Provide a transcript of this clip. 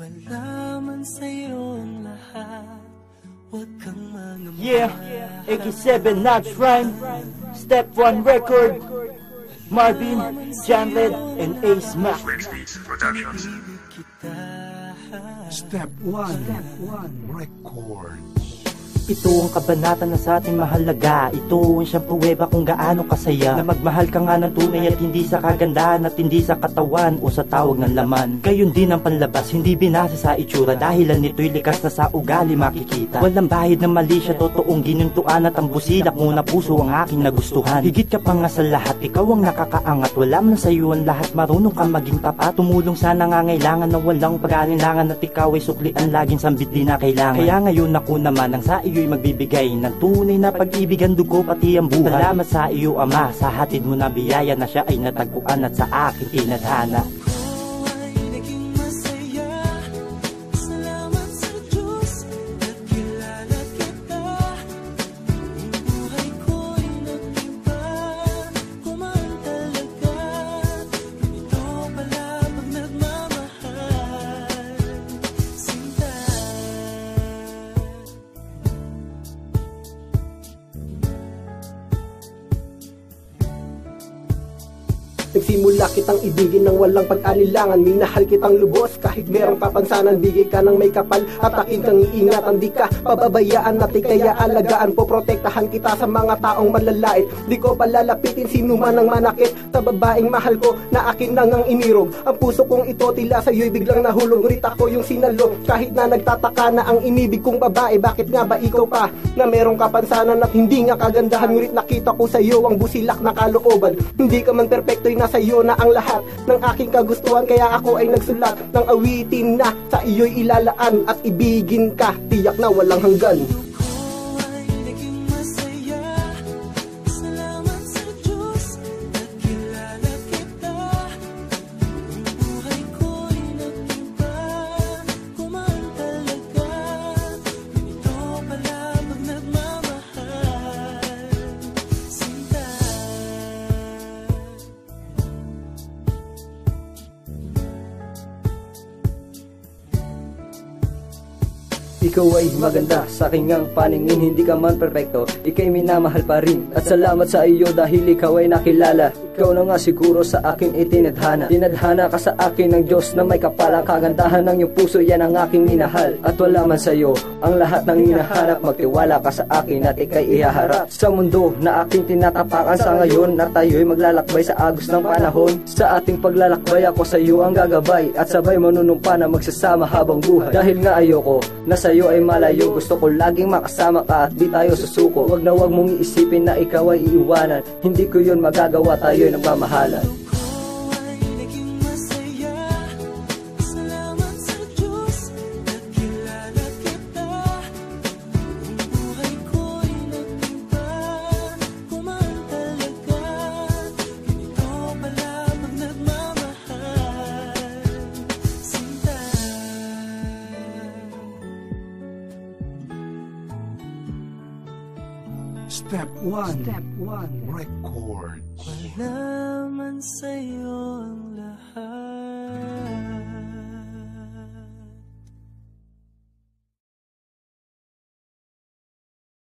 Wala man sa'yo ang lahat, huwag kang mangamba. Yeah, 87 Notch Rhyme, Step 1 Record, Marvin, Janred, and Ace Mac. Step 1 Record. Ito ang kabanata na sa ating mahalaga. Ito ang siyang pruweba kung gaano kasaya na magmahal ka nga ng tunay at hindi sa kagandahan at hindi sa katawan o sa tawag ng laman. Gayon din ang panlabas, hindi binase sa itsura, dahilan nito'y likas na sa ugali makikita. Walang bahid ng mali siya, totoong ginuntuan at ang busilak muna puso ang aking nagustuhan. Higit ka pa nga sa lahat, ikaw ang nakakaangat, wala man sa iyo ang lahat, marunong kang maging tapat. Tumulong sa nangangailangan na walang pag-alinlangan at ikaw ay suklian, laging sambit din na kailangan. Kaya ngayon ako naman ang sa iyo'y magbibigay ng tunay na pag-ibig, ang dugo pati ang buhay. Salamat sa iyo Ama, sa hatid mo na biyaya na siya ay natagpuan at sa akin tinadhana. Nagsimula kitang ibigin ng walang pag-alilangan, minahal kitang lubos kahit merong kapansanan. Bigay ka ng may kapal at akin kang iingatan, di ka pababayaan natin kaya alagaan. Poprotektahan kita sa mga taong malalait, di ko palalapitin sino man ang manakit. Sa babaeng mahal ko na akin nang ang inirog, ang puso kong ito tila sa'yo'y biglang nahulog. Ngunit ako yung sinalo kahit na nagtataka na ang inibig kong babae. Bakit nga ba ikaw pa na merong kapansanan at hindi nga kagandahan? Ngunit nakita ko sa'yo ang busilak na kalooban. Hindi ka man perfecto'y nasa iyo na ang lahat ng aking kagustuhan, kaya ako ay nagsulat ng awitin na sa iyo'y ilalaan at ibigin ka, tiyak na walang hanggan. Ikaw ay maganda sa aking ang paningin, hindi ka man perfecto, ika'y minamahal pa rin. At salamat sa iyo dahil ikaw ay nakilala. Ikaw na nga siguro sa akin itinadhana. Tinadhana ka sa akin ng Diyos na may kapalang kagandahan ng iyong puso, yan ang aking minahal. At wala man sa iyo ang lahat ng hinahanap, magtiwala ka sa akin at ika'y ihaharap. Sa mundo na aking tinatapakan sa ngayon, na tayo'y maglalakbay sa agos ng panahon. Sa ating paglalakbay ako sa iyo ang gagabay, at sabay manunumpa na magsasama habang buhay. Dahil nga ayoko na sa iyo ay malayo, gusto ko laging makasama ka at di tayo susuko. Wag na wag mong iisipin na ikaw ay iiwanan, hindi ko yun magagawa, tayo'y nagmamahalan. Step 1 Record. Wala man sa'yo ang lahat.